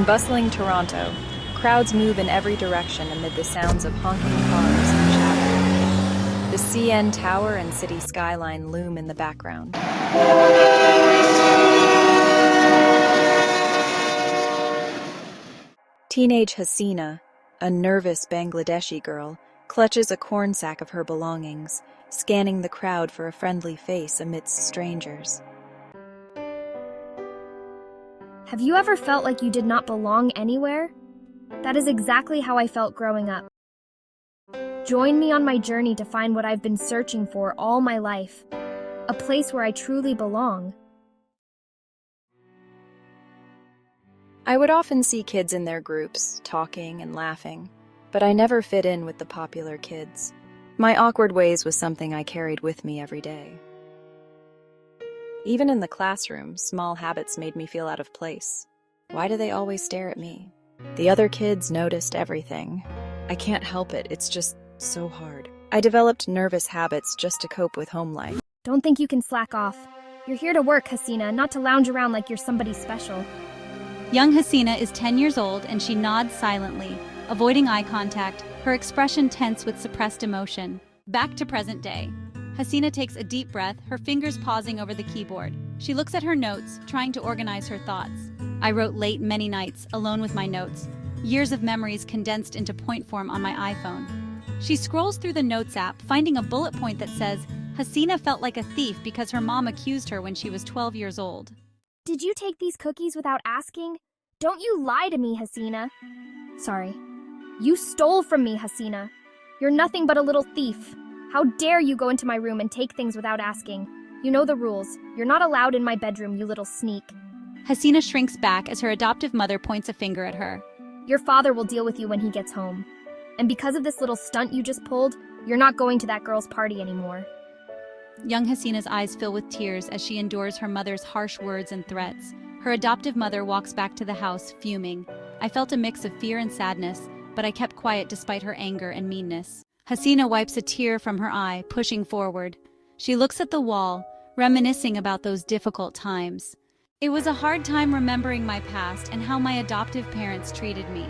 In bustling Toronto, crowds move in every direction amid the sounds of honking cars and chatter. The CN Tower and city skyline loom in the background. Teenage Hasina, a nervous Bangladeshi girl, clutches a corn sack of her belongings, scanning the crowd for a friendly face amidst strangers. Have you ever felt like you did not belong anywhere? That is exactly how I felt growing up. Join me on my journey to find what I've been searching for all my life, a place where I truly belong. I would often see kids in their groups, talking and laughing, but I never fit in with the popular kids. My awkward ways was something I carried with me every day. Even in the classroom, small habits made me feel out of place. Why do they always stare at me? The other kids noticed everything. I can't help it, it's just so hard. I developed nervous habits just to cope with home life. Don't think you can slack off. You're here to work, Hasina, not to lounge around like you're somebody special. Young Hasina is 10 years old and she nods silently, avoiding eye contact, her expression tense with suppressed emotion. Back to present day. Hasina takes a deep breath, her fingers pausing over the keyboard. She looks at her notes, trying to organize her thoughts. I wrote late many nights, alone with my notes. Years of memories condensed into point form on my iPhone. She scrolls through the Notes app, finding a bullet point that says, Hasina felt like a thief because her mom accused her when she was 12 years old. Did you take these cookies without asking? Don't you lie to me, Hasina. Sorry. You stole from me, Hasina. You're nothing but a little thief. How dare you go into my room and take things without asking? You know the rules. You're not allowed in my bedroom, you little sneak. Hasina shrinks back as her adoptive mother points a finger at her. Your father will deal with you when he gets home. And because of this little stunt you just pulled, you're not going to that girl's party anymore. Young Hasina's eyes fill with tears as she endures her mother's harsh words and threats. Her adoptive mother walks back to the house, fuming. I felt a mix of fear and sadness, but I kept quiet despite her anger and meanness. Hasina wipes a tear from her eye, pushing forward. She looks at the wall, reminiscing about those difficult times. It was a hard time remembering my past and how my adoptive parents treated me.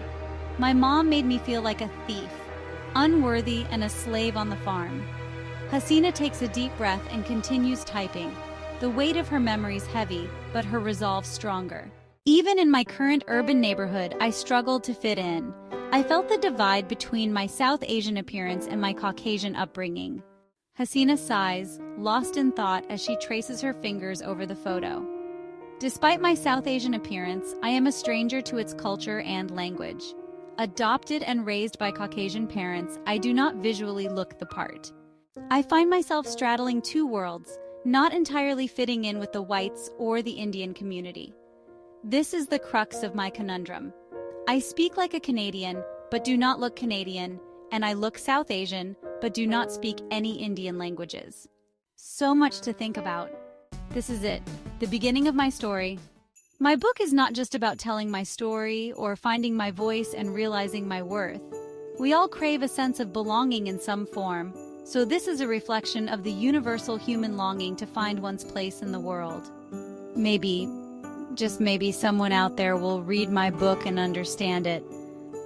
My mom made me feel like a thief, unworthy and a slave on the farm. Hasina takes a deep breath and continues typing. The weight of her memories heavy, but her resolve stronger. Even in my current urban neighborhood, I struggled to fit in. I felt the divide between my South Asian appearance and my Caucasian upbringing. Hasina sighs, lost in thought as she traces her fingers over the photo. Despite my South Asian appearance, I am a stranger to its culture and language. Adopted and raised by Caucasian parents, I do not visually look the part. I find myself straddling two worlds, not entirely fitting in with the whites or the Indian community. This is the crux of my conundrum. I speak like a Canadian, but do not look Canadian, and I look South Asian, but do not speak any Indian languages. So much to think about. This is it, the beginning of my story. My book is not just about telling my story or finding my voice and realizing my worth. We all crave a sense of belonging in some form, so this is a reflection of the universal human longing to find one's place in the world. Maybe, just maybe someone out there will read my book and understand it.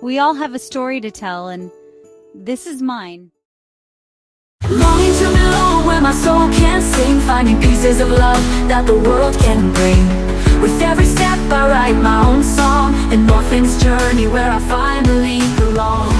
We all have a story to tell, and this is mine. Longing to belong where my soul can sing, finding pieces of love that the world can bring. With every step I write my own song, an orphan's journey where I finally belong.